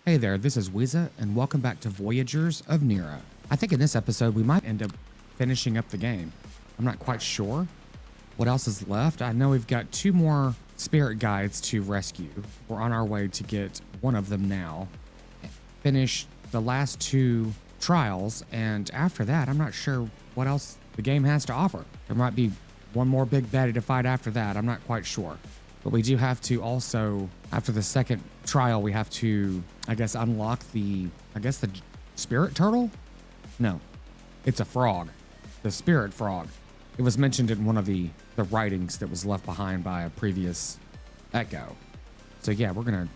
Hey there, this is Wiza, and welcome back to Voyagers of Nera. I think in this episode we might end up finishing up the game. I'm not quite sure what else is left. I know we've got 2 more spirit guides to rescue. We're on our way to get one of them now. Finish the last 2 trials, and after that, I'm not sure what else the game has to offer. There might be one more big baddie to fight after that. I'm not quite sure. But we do have to also, after the second trial, we have to, I guess, unlock the spirit turtle? No, it's a frog. The spirit frog. It was mentioned in one of the writings that was left behind by a previous echo. So yeah, we're going to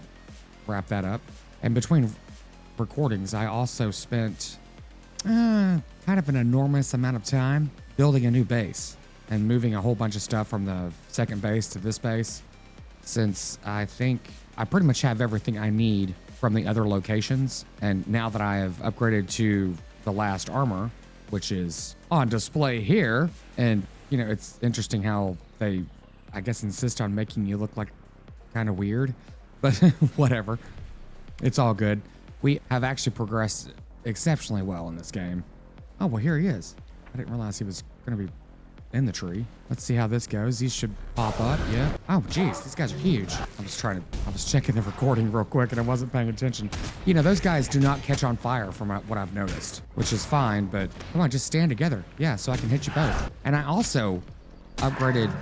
wrap that up. And between recordings, I also spent kind of an enormous amount of time building a new base and moving a whole bunch of stuff from the second base to this base, since I think I pretty much have everything I need from the other locations. And now that I have upgraded to the last armor, which is on display here, and you know, it's interesting how they, I guess, insist on making you look like kind of weird, but whatever. It's all good. We have actually progressed exceptionally well in this game. Oh, well, here he is. I didn't realize he was going to be in the tree. Let's see how this goes. These should pop up. Yeah. Oh, geez, these guys are huge. I was checking the recording real quick and I wasn't paying attention. You know, those guys do not catch on fire from what I've noticed, which is fine, but come on, just stand together. Yeah, so I can hit you both. And I also upgraded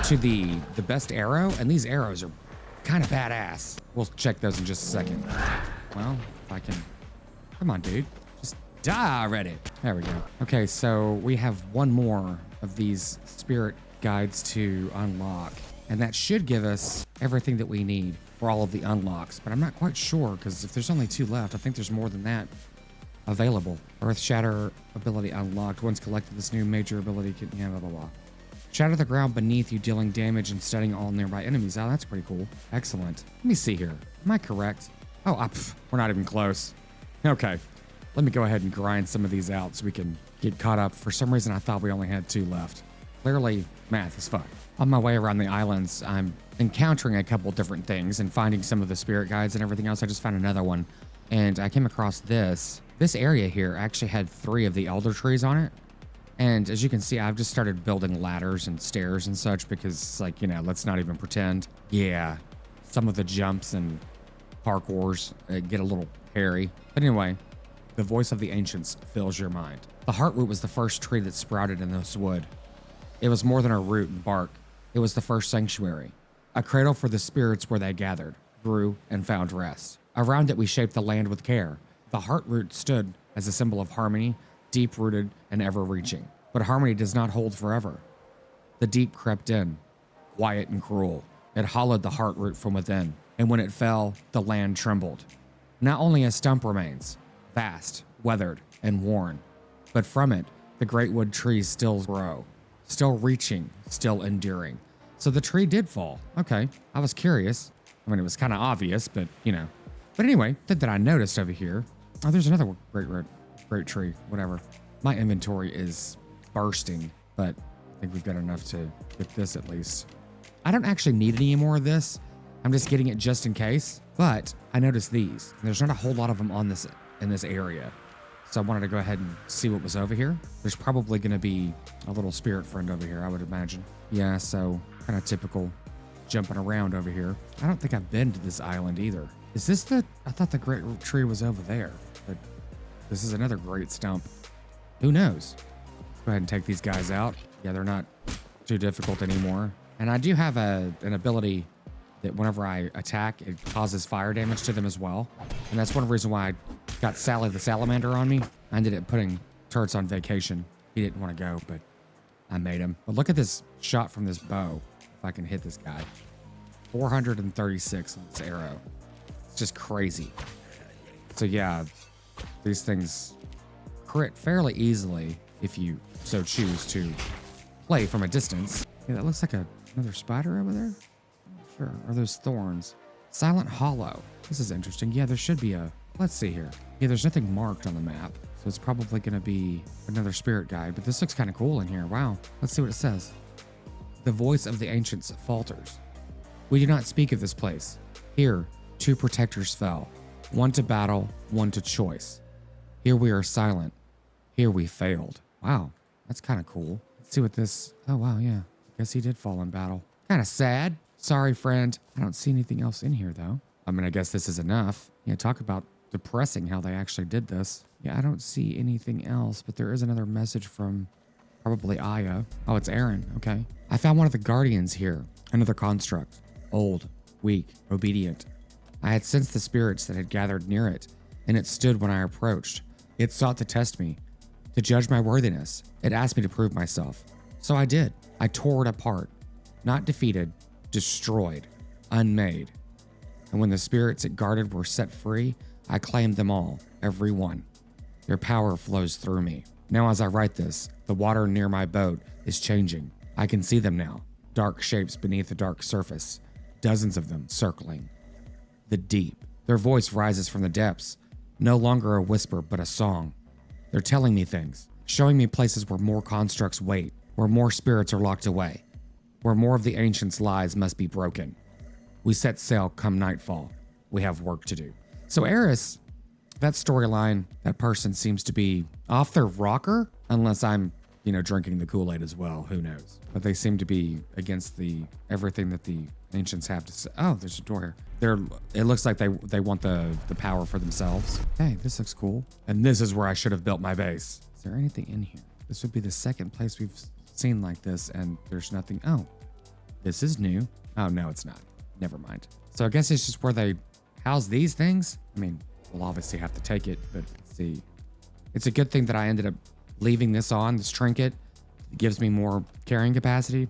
to the best arrow, and these arrows are kind of badass. We'll check those in just a second. Well, if I can, come on, dude. Just die already. There we go. Okay, so we have one more of these spirit guides to unlock, and that should give us everything that we need for all of the unlocks, but I'm not quite sure, because if there's only 2 left, I think there's more than that available. Earth Shatter ability unlocked. Once collected, this new major ability can, yeah, blah, blah, blah. Shatter the ground beneath you, dealing damage and stunning all nearby enemies. Oh, that's pretty cool. Excellent. Let me see here. Am I correct? Oh, we're not even close. Okay. Let me go ahead and grind some of these out so we can get caught up. For some reason, I thought we only had 2 left. Clearly, math is fun. On my way around the islands, I'm encountering a couple different things and finding some of the spirit guides and everything else. I just found another one, and I came across this. This area here actually had 3 of the elder trees on it. And as you can see, I've just started building ladders and stairs and such because, like, you know, let's not even pretend. Yeah, some of the jumps and parkours get a little hairy. But anyway, the voice of the ancients fills your mind. The heartroot was the first tree that sprouted in this wood. It was more than a root and bark. It was the first sanctuary, a cradle for the spirits where they gathered, grew, and found rest. Around it we shaped the land with care. The heartroot stood as a symbol of harmony, deep-rooted and ever-reaching. But harmony does not hold forever. The deep crept in, quiet and cruel. It hollowed the heartroot from within, and when it fell, the land trembled. Not only a stump remains, vast, weathered, and worn, but from it, the Greatwood trees still grow, still reaching, still enduring. So the tree did fall. Okay, I was curious. I mean, it was kind of obvious, but you know. But anyway, that I noticed over here. Oh, there's another great tree, whatever. My inventory is bursting, but I think we've got enough to get this at least. I don't actually need any more of this. I'm just getting it just in case, but I noticed these. There's not a whole lot of them on this in this area. So I wanted to go ahead and see what was over here. There's probably going to be a little spirit friend over here, I would imagine. Yeah, so kind of typical jumping around over here. I don't think I've been to this island either. Is this I thought the great tree was over there, but this is another great stump. Who knows? Let's go ahead and take these guys out. Yeah, they're not too difficult anymore. And I do have an ability that whenever I attack, it causes fire damage to them as well. And that's one reason why I got Sally the Salamander on me. I ended up putting Turts on vacation. He didn't want to go, but I made him. But look at this shot from this bow. If I can hit this guy. 436 on this arrow. It's just crazy. So yeah, these things crit fairly easily if you so choose to play from a distance. Yeah, that looks like another spider over there. Sure. Are those thorns? Silent Hollow. This is interesting. Yeah, there should be let's see here. Yeah, there's nothing marked on the map. So it's probably going to be another spirit guide, but this looks kind of cool in here. Wow. Let's see what it says. The voice of the ancients falters. We do not speak of this place. Here, 2 protectors fell. One to battle, one to choice. Here we are silent. Here we failed. Wow, that's kind of cool. Let's see what this... Oh, wow, yeah. Guess he did fall in battle. Kind of sad. Sorry, friend. I don't see anything else in here, though. I mean, I guess this is enough. Yeah, talk about depressing how they actually did this. Yeah, I don't see anything else, but there is another message from probably Aya. Oh, it's Aaron. Okay. I found one of the guardians here. Another construct. Old, weak, obedient. I had sensed the spirits that had gathered near it, and it stood when I approached. It sought to test me, to judge my worthiness. It asked me to prove myself. So I did. I tore it apart. Not defeated, destroyed, unmade. And when the spirits it guarded were set free, I claimed them all, every one. Their power flows through me. Now as I write this, the water near my boat is changing. I can see them now, dark shapes beneath the dark surface, dozens of them circling. The deep. Their voice rises from the depths, no longer a whisper but a song. They're telling me things, showing me places where more constructs wait, where more spirits are locked away, where more of the ancients' lies must be broken. We set sail come nightfall. We have work to do. So Eris, that storyline, that person seems to be off their rocker, unless I'm, drinking the Kool-Aid as well. Who knows? But they seem to be against everything that the ancients have to say. Oh, there's a door here. It looks like they want the power for themselves. Hey, this looks cool. And this is where I should have built my base. Is there anything in here? This would be the second place we've seen like this, and there's nothing. Oh, this is new. Oh, no, it's not. Never mind. So I guess it's just where they house these things. I mean, we'll obviously have to take it, but let's see. It's a good thing that I ended up leaving this on, this trinket. It gives me more carrying capacity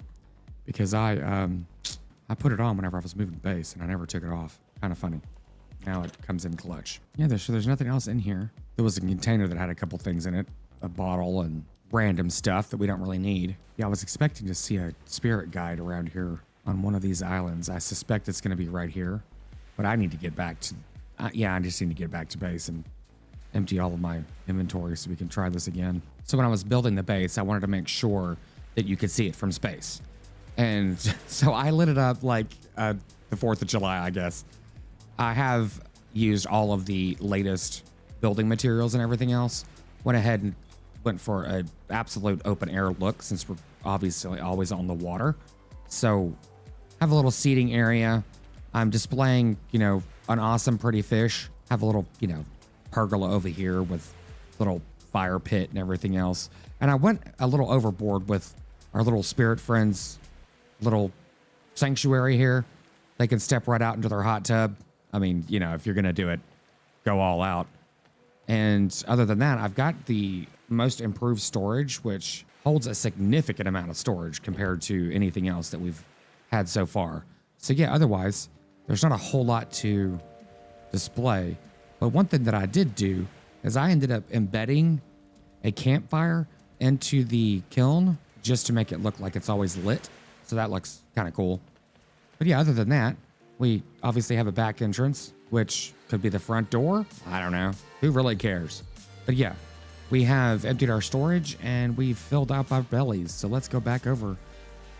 because I put it on whenever I was moving the base and I never took it off. Kind of funny. Now it comes in clutch. Yeah, there's nothing else in here. There was a container that had a couple things in it, a bottle and random stuff that we don't really need. Yeah, I was expecting to see a spirit guide around here on one of these islands. I suspect it's going to be right here, but I need to get back to, I just need to get back to base and empty all of my inventory so we can try this again. So when I was building the base, I wanted to make sure that you could see it from space. And so I lit it up like the 4th of July, I guess. I have used all of the latest building materials and everything else. Went ahead and went for an absolute open air look since we're obviously always on the water. So have a little seating area. I'm displaying, an awesome pretty fish. Have a little, pergola over here with little fire pit and everything else. And I went a little overboard with our little spirit friends, little sanctuary here. They can step right out into their hot tub. I mean, if you're going to do it, go all out. And other than that, I've got the most improved storage, which holds a significant amount of storage compared to anything else that we've had so far. So yeah, otherwise, there's not a whole lot to display. But one thing that I did do is I ended up embedding a campfire into the kiln just to make it look like it's always lit. So that looks kind of cool. But yeah, other than that, we obviously have a back entrance, which could be the front door. I don't know. Who really cares? But yeah, we have emptied our storage and we've filled up our bellies. So let's go back over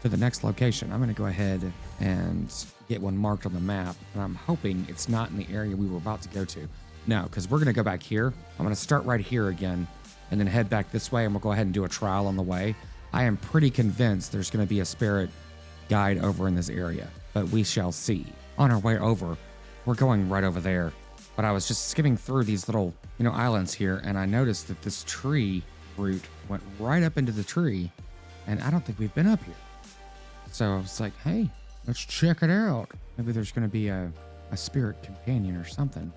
to the next location. I'm going to go ahead and get one marked on the map. And I'm hoping it's not in the area we were about to go to. No, because we're going to go back here. I'm going to start right here again and then head back this way. And we'll go ahead and do a trial on the way. I am pretty convinced there's going to be a spirit guide over in this area, but we shall see. On our way over, we're going right over there. But I was just skimming through these little, islands here, and I noticed that this tree root went right up into the tree, and I don't think we've been up here. So I was like, hey, let's check it out. Maybe there's going to be a spirit companion or something.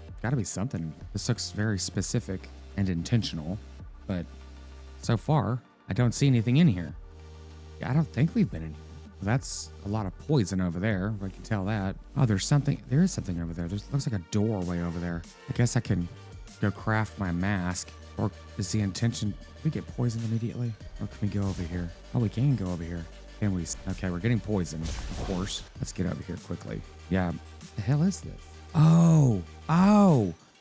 There's got to be something. This looks very specific and intentional, but so far, I don't see anything in here. Yeah, I don't think we've been in here. That's a lot of poison over there. I can tell that. Oh, there is something over there. Looks like a doorway over there. I guess I can go craft my mask. Or is the intention, can we get poisoned immediately? Or can we go over here? Oh, we can go over here. Can we? Okay, we're getting poisoned, of course. Let's get over here quickly. Yeah, what the hell is this? Oh,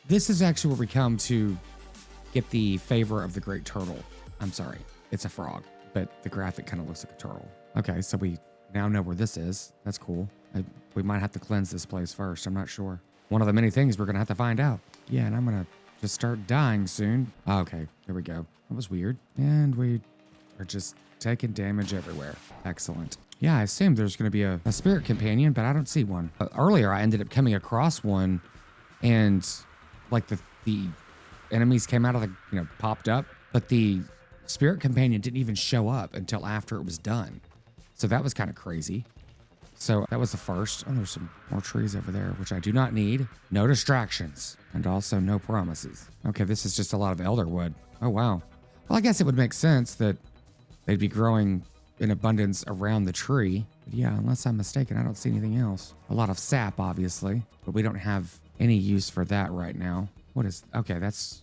this is actually where we come to get the favor of the great turtle. I'm sorry, it's a frog, but the graphic kind of looks like a turtle. Okay, so we now know where this is. That's cool. We might have to cleanse this place first. I'm not sure. one of the many things we're going to have to find out. Yeah, and I'm going to just start dying soon. Oh, okay, there we go. That was weird. And we are just taking damage everywhere. Excellent. Yeah, I assumed there's going to be a spirit companion, but I don't see one. Earlier, I ended up coming across one, and like the enemies came out of the, popped up, but the spirit companion didn't even show up until after it was done. So that was kind of crazy. So that was the first. Oh, there's some more trees over there, which I do not need. No distractions, and also no promises. Okay, this is just a lot of elderwood. Oh, wow. Well, I guess it would make sense that they'd be growing in abundance around the tree. But yeah, unless I'm mistaken, I don't see anything else. A lot of sap, obviously, but we don't have any use for that right now. What is, okay, that's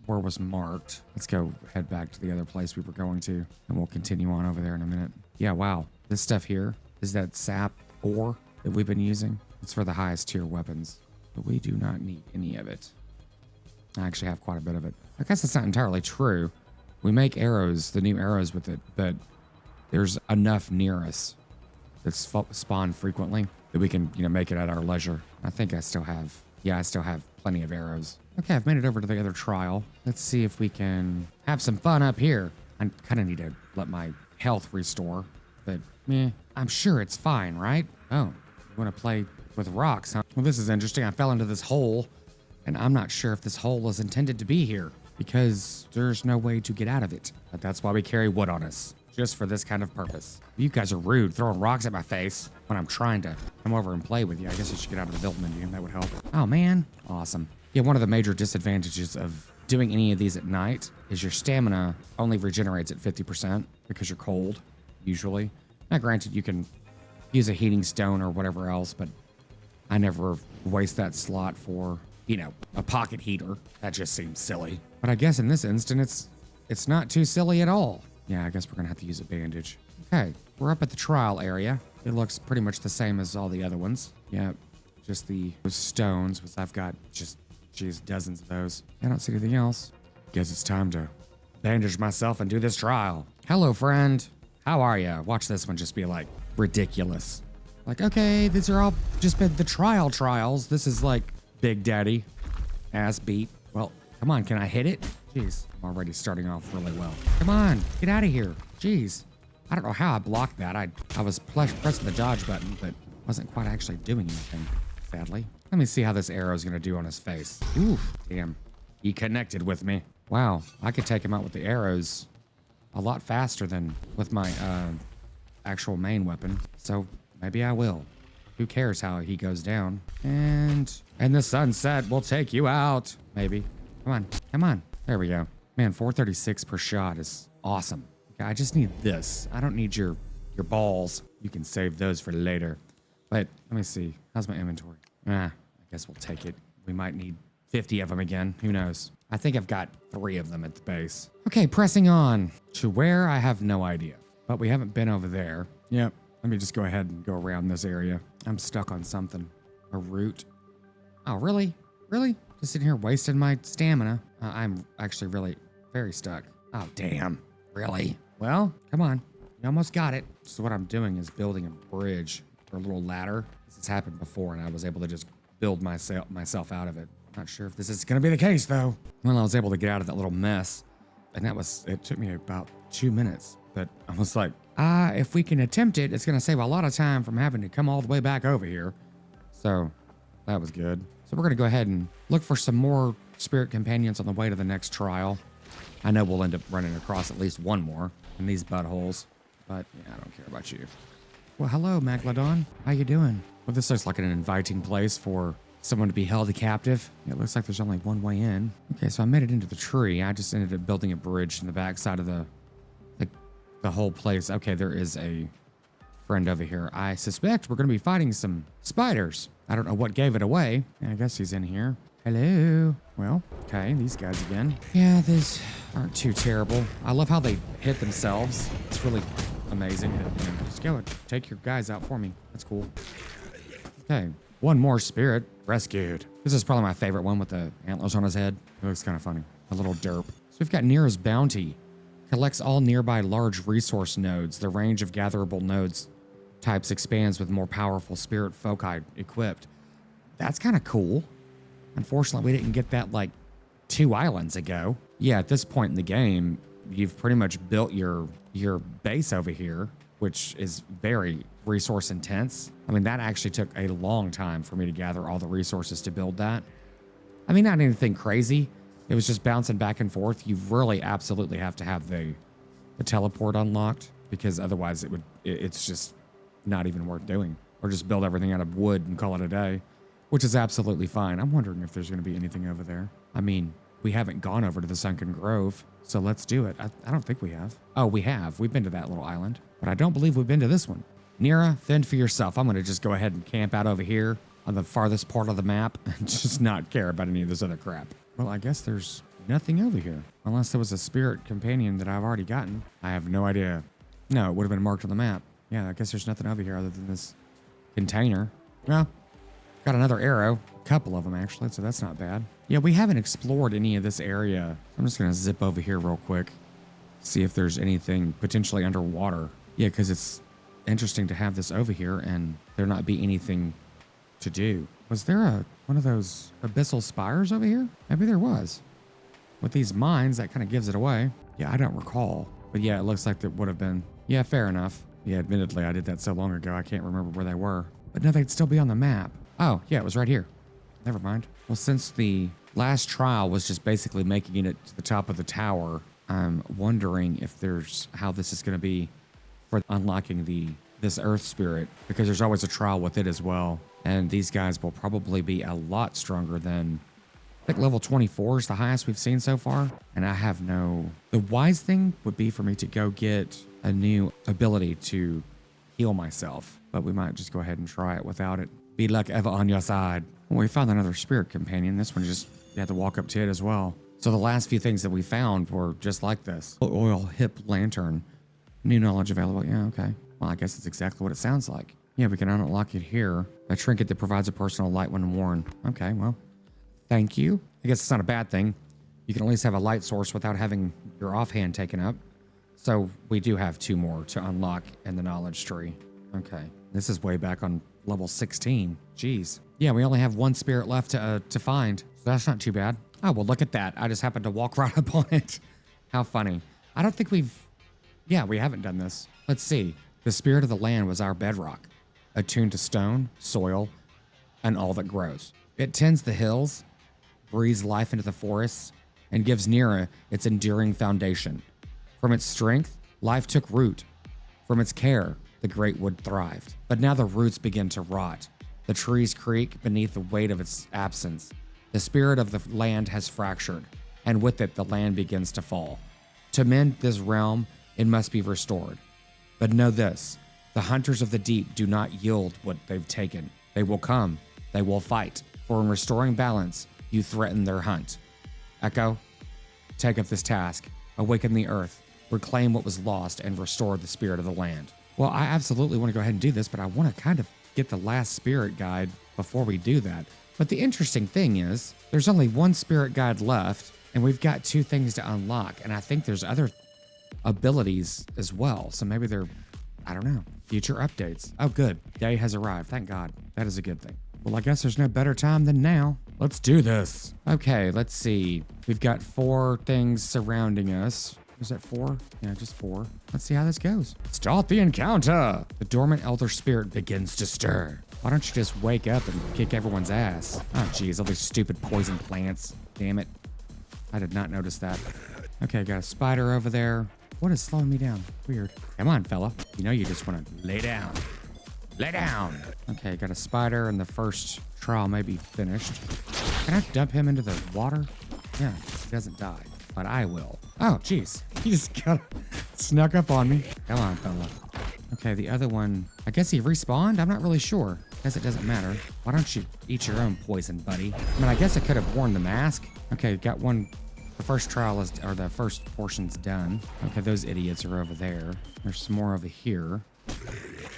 where it was marked. Let's go head back to the other place we were going to, and we'll continue on over there in a minute. Yeah, wow. This stuff here is that sap ore that we've been using. It's for the highest tier weapons, but we do not need any of it. I actually have quite a bit of it. I guess it's not entirely true. We make arrows, the new arrows with it, but there's enough near us that spawn frequently that we can, make it at our leisure. I think I still have plenty of arrows. Okay, I've made it over to the other trial. Let's see if we can have some fun up here. I kind of need to let my health restore, but I'm sure it's fine, right? Oh, you want to play with rocks, huh? Well, this is interesting. I fell into this hole, and I'm not sure if this hole is intended to be here because there's no way to get out of it. But that's why we carry wood on us, just for this kind of purpose. You guys are rude, throwing rocks at my face when I'm trying to come over and play with you. I guess you should get out of the build menu. That would help. Oh, man. Awesome. Yeah, one of the major disadvantages of doing any of these at night is your stamina only regenerates at 50% because you're cold, usually. Now, granted, you can use a heating stone or whatever else, but I never waste that slot for, a pocket heater. That just seems silly. But I guess in this instant, it's not too silly at all. Yeah, I guess we're gonna have to use a bandage. Okay, we're up at the trial area. It looks pretty much the same as all the other ones. Yeah, just those stones, which I've got dozens of those. I don't see anything else. Guess it's time to bandage myself and do this trial. Hello, friend. How are you? Watch this one just be like ridiculous. Like, okay, these are all just been the trials. This is like Big Daddy ass beat. Well, come on, can I hit it? Jeez, I'm already starting off really well. Come on, get out of here. Jeez, I don't know how I blocked that. I was pressing the dodge button, but wasn't quite actually doing anything, sadly. Let me see how this arrow is gonna do on his face. Oof, damn, he connected with me. Wow, I could take him out with the arrows a lot faster than with my actual main weapon. So maybe I will. Who cares how he goes down? And the sunset will take you out. Maybe. Come on. There we go. Man, 436 per shot is awesome. Okay, I just need this. I don't need your balls. You can save those for later. But let me see. How's my inventory? I guess we'll take it. We might need 50 of them again. Who knows? I think I've got 3 of them at the base. Okay, pressing on. To where? I have no idea. But we haven't been over there. Yep. Let me just go ahead and go around this area. I'm stuck on something. A root. Oh, really? Really? Just sitting here wasting my stamina. I'm actually really very stuck. Oh, damn. Really? Well, come on. You almost got it. So what I'm doing is building a bridge or a little ladder. This has happened before, and I was able to just build myself out of it. Not sure if this is going to be the case, though. Well, I was able to get out of that little mess, and it took me about 2 minutes. But I was like, if we can attempt it, it's going to save a lot of time from having to come all the way back over here. So that was good. So we're going to go ahead and look for some more spirit companions on the way to the next trial. I know we'll end up running across at least one more in these buttholes, but yeah, I don't care about you. Well, hello, Megalodon. How you doing? Well, this looks like an inviting place for someone to be held captive. It looks like there's only one way in. Okay, so I made it into the tree. I just ended up building a bridge in the backside of the whole place. Okay, there is a friend over here. I suspect we're going to be fighting some spiders. I don't know what gave it away. Yeah, I guess he's in here. Hello. Well, okay, these guys again. Yeah, these aren't too terrible. I love how they hit themselves. It's really amazing. Just go and take your guys out for me. That's cool. Okay, one more spirit rescued. This is probably my favorite one with the antlers on his head. It looks kind of funny. A little derp. So we've got Nera's Bounty. Collects all nearby large resource nodes. The range of gatherable nodes types expands with more powerful spirit foci equipped. that's kind of cool. Unfortunately, we didn't get that like 2 islands ago. Yeah, at this point in the game, you've pretty much built your base over here, which is very resource intense. I mean, that actually took a long time for me to gather all the resources to build that. I mean, not anything crazy. It was just bouncing back and forth. You really absolutely have to have the teleport unlocked, because otherwise it's just not even worth doing. Or just build everything out of wood and call it a day, which is absolutely fine. I'm wondering if there's going to be anything over there. I mean, we haven't gone over to the Sunken Grove, so let's do it. I don't think we have. Oh, we have. We've been to that little island, but I don't believe we've been to this one. Nera, fend for yourself. I'm going to just go ahead and camp out over here on the farthest part of the map and just not care about any of this other crap. Well, I guess there's nothing over here, unless there was a spirit companion that I've already gotten. I have no idea. No, it would have been marked on the map. Yeah, I guess there's nothing over here other than this container. Well, got another arrow, a couple of them actually, so that's not bad. Yeah, we haven't explored any of this area. I'm just gonna zip over here real quick, see if there's anything potentially underwater. Yeah, because it's interesting to have this over here and there not be anything to do. Was there one of those abyssal spires over here? Maybe there was. With these mines, that kind of gives it away. Yeah, I don't recall. But yeah, it looks like there would have been. Yeah, fair enough. Yeah, admittedly, I did that so long ago, I can't remember where they were. But no, they'd still be on the map. Oh, yeah, it was right here. Never mind. Well, since the last trial was just basically making it to the top of the tower, I'm wondering if there's how this is going to be for unlocking this earth spirit, because there's always a trial with it as well. And these guys will probably be a lot stronger than, I think level 24 is the highest we've seen so far. And I have no, the wise thing would be for me to go get a new ability to heal myself, but we might just go ahead and try it without it. Be luck ever on your side. Well, we found another spirit companion. This one just, you had to walk up to it as well. So the last few things that we found were just like this. Oil hip lantern, new knowledge available. Yeah, okay. Well, I guess it's exactly what it sounds like. Yeah, we can unlock it here. A trinket that provides a personal light when worn. Okay, well, thank you. I guess it's not a bad thing. You can at least have a light source without having your offhand taken up. So we do have 2 more to unlock in the knowledge tree. Okay, this is way back on level 16. Jeez. Yeah, we only have 1 spirit left to find. So that's not too bad. Oh, well, look at that. I just happened to walk right up on it. How funny. I don't think yeah, we haven't done this. Let's see. The spirit of the land was our bedrock, attuned to stone, soil, and all that grows. It tends the hills, breathes life into the forests, and gives Nera its enduring foundation. From its strength, life took root. From its care, the Greatwood thrived. But now the roots begin to rot. The trees creak beneath the weight of its absence. The spirit of the land has fractured, and with it the land begins to fall. To mend this realm, it must be restored. But know this, the hunters of the deep do not yield what they've taken. They will come, they will fight, for in restoring balance, you threaten their hunt. Echo, take up this task, awaken the earth, reclaim what was lost, and restore the spirit of the land. Well, I absolutely want to go ahead and do this, but I want to kind of get the last spirit guide before we do that. But the interesting thing is, there's only 1 spirit guide left, and we've got 2 things to unlock, and I think there's other abilities as well. So maybe they're, I don't know, future updates. Oh, good. Day has arrived. Thank God. That is a good thing. Well, I guess there's no better time than now. Let's do this. Okay, let's see. We've got 4 things surrounding us. Is that 4? Yeah, just 4. Let's see how this goes. Start the encounter. The dormant elder spirit begins to stir. Why don't you just wake up and kick everyone's ass? Oh, geez, all these stupid poison plants. Damn it. I did not notice that. Okay, got a spider over there. What is slowing me down? Weird. Come on, fella. You know you just want to lay down. Lay down. Okay, got a spider, and the first trial may be finished. Can I dump him into the water? Yeah, he doesn't die, but I will. Oh, jeez. He just snuck up on me. Come on, fella. Okay, the other one, I guess he respawned? I'm not really sure. Guess it doesn't matter. Why don't you eat your own poison, buddy? I mean, I guess I could have worn the mask. Okay, got one. The first trial is, or the first portion's done. Okay, those idiots are over there. There's some more over here.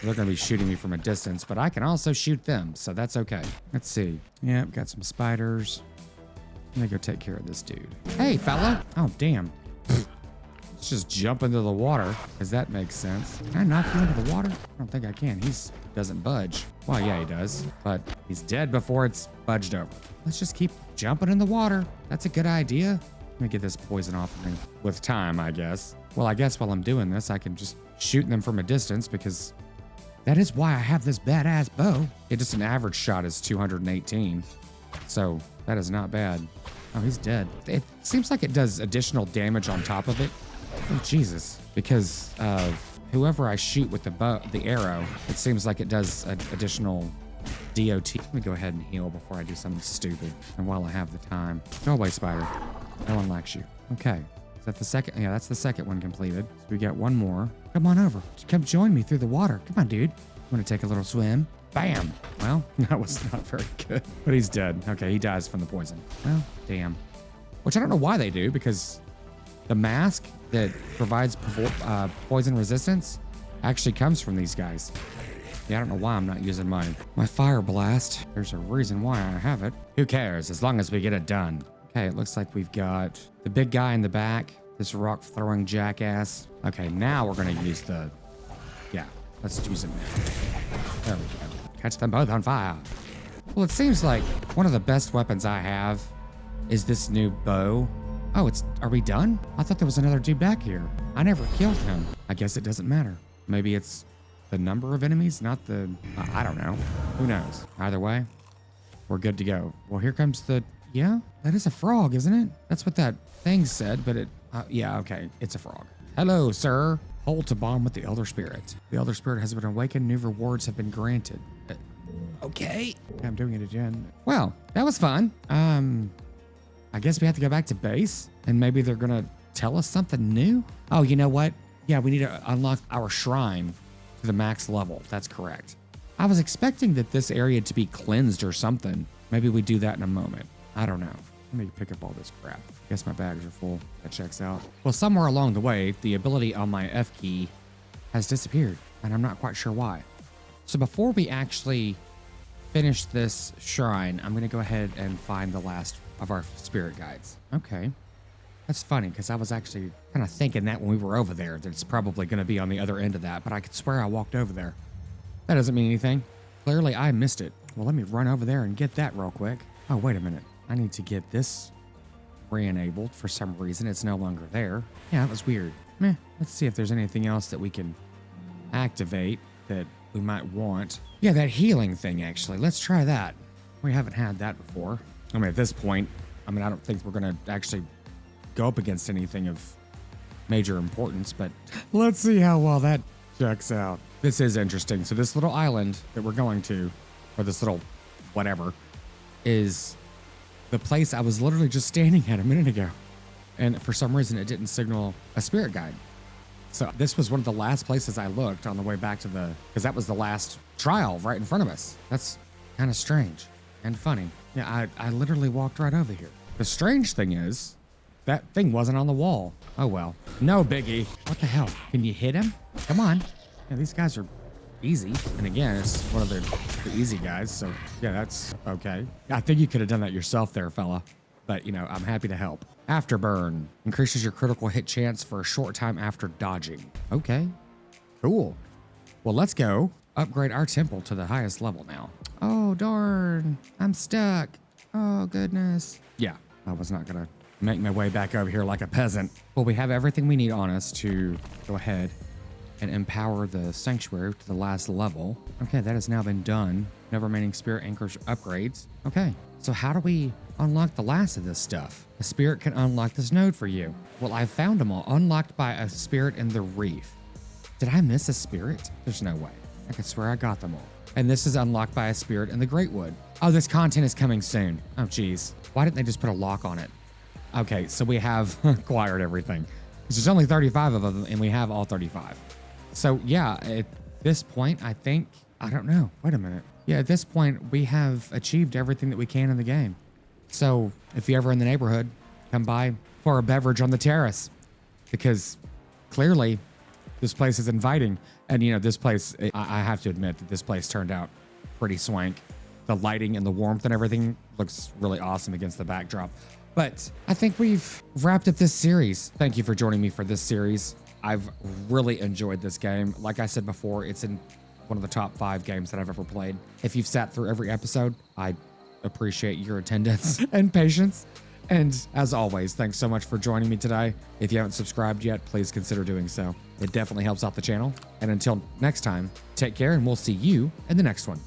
They're gonna be shooting me from a distance, but I can also shoot them, so that's okay. Let's see. Yep, got some spiders. Let me go take care of this dude. Hey, fella. Oh, damn. Let's just jump into the water, because that makes sense. Can I knock you into the water? I don't think I can. Doesn't budge. Well, yeah, he does, but he's dead before it's budged over. Let's just keep jumping in the water. That's a good idea. Let me get this poison off of me with time, I guess. Well, I guess while I'm doing this, I can just shoot them from a distance because that is why I have this badass bow. Just an average shot is 218. So that is not bad. Oh, he's dead. It seems like it does additional damage on top of it. Oh, Jesus. Because whoever I shoot with the arrow, it seems like it does additional DOT. Let me go ahead and heal before I do something stupid. And while I have the time. Go away, spider. No one likes you. Okay. Is that the second? Yeah, that's the second one completed. So we got one more. Come on over. Come join me through the water. Come on, dude. Want to take a little swim? Bam. Well, that was not very good. But he's dead. Okay, he dies from the poison. Well, damn. Which I don't know why they do, because the mask that provides poison resistance actually comes from these guys. Yeah, I don't know why I'm not using my fire blast. There's a reason why I have it. Who cares, as long as we get it done. Okay, it looks like we've got the big guy in the back, this rock throwing jackass. Okay, now we're gonna use yeah, let's use it now. There we go. Catch them both on fire. Well, it seems like one of the best weapons I have is this new bow. Oh, are we done? I thought there was another dude back here. I never killed him. I guess it doesn't matter. Maybe it's the number of enemies, not the, I don't know. Who knows? Either way, we're good to go. Well, here comes yeah, that is a frog, isn't it? That's what that thing said, but yeah, okay, it's a frog. Hello, sir. Hold to bond with the Elder Spirit. The Elder Spirit has been awakened. New rewards have been granted. Okay. I'm doing it again. Well, that was fun. I guess we have to go back to base, and maybe they're gonna tell us something new. Oh, you know what? Yeah, we need to unlock our shrine to the max level. That's correct. I was expecting that this area to be cleansed or something. Maybe we do that in a moment. I don't know. Let me pick up all this crap. Guess my bags are full. That checks out. Well, somewhere along the way, the ability on my F key has disappeared, and I'm not quite sure why. So before we actually finish this shrine, I'm gonna go ahead and find the last of our spirit guides. Okay. That's funny, because I was actually kind of thinking that when we were over there, that it's probably gonna be on the other end of that, but I could swear I walked over there. That doesn't mean anything. Clearly, I missed it. Well, let me run over there and get that real quick. Oh, wait a minute. I need to get this re-enabled for some reason. It's no longer there. Yeah, that was weird. Meh. Let's see if there's anything else that we can activate that we might want. Yeah, that healing thing, actually. Let's try that. We haven't had that before. I mean, at this point, I don't think we're going to actually go up against anything of major importance, but let's see how well that checks out. This is interesting. So this little island that we're going to, or this little whatever, is the place I was literally just standing at a minute ago. And for some reason, it didn't signal a spirit guide. So this was one of the last places I looked on the way back to because that was the last trial right in front of us. That's kind of strange and funny. Yeah, I literally walked right over here. The strange thing is, that thing wasn't on the wall. Oh well, no biggie. What the hell? Can you hit him? Come on. Yeah, these guys are easy. And again, it's one of the easy guys. So yeah, that's okay. I think you could have done that yourself there, fella. But I'm happy to help. Afterburn increases your critical hit chance for a short time after dodging. Okay, cool. Well, let's go upgrade our temple to the highest level now. Oh, darn. I'm stuck. Oh, goodness. Yeah, I was not gonna make my way back over here like a peasant. Well, we have everything we need on us to go ahead and empower the sanctuary to the last level. Okay, that has now been done. No remaining spirit anchors upgrades. Okay, so how do we unlock the last of this stuff? A spirit can unlock this node for you. Well, I found them all, unlocked by a spirit in the reef. Did I miss a spirit? There's no way. I could swear I got them all. And this is unlocked by a spirit in the Greatwood. Oh, this content is coming soon. Oh, geez. Why didn't they just put a lock on it? Okay, so we have acquired everything. There's only 35 of them, and we have all 35. So yeah, at this point, I think, I don't know. Wait a minute. Yeah, at this point, we have achieved everything that we can in the game. So if you're ever in the neighborhood, come by for a beverage on the terrace, because clearly this place is inviting. And this place, I have to admit that this place turned out pretty swank. The lighting and the warmth and everything looks really awesome against the backdrop. But I think we've wrapped up this series. Thank you for joining me for this series. I've really enjoyed this game. Like I said before, it's in one of the top 5 games that I've ever played. If you've sat through every episode, I appreciate your attendance and patience. And as always, thanks so much for joining me today. If you haven't subscribed yet, please consider doing so. It definitely helps out the channel. And until next time, take care and we'll see you in the next one.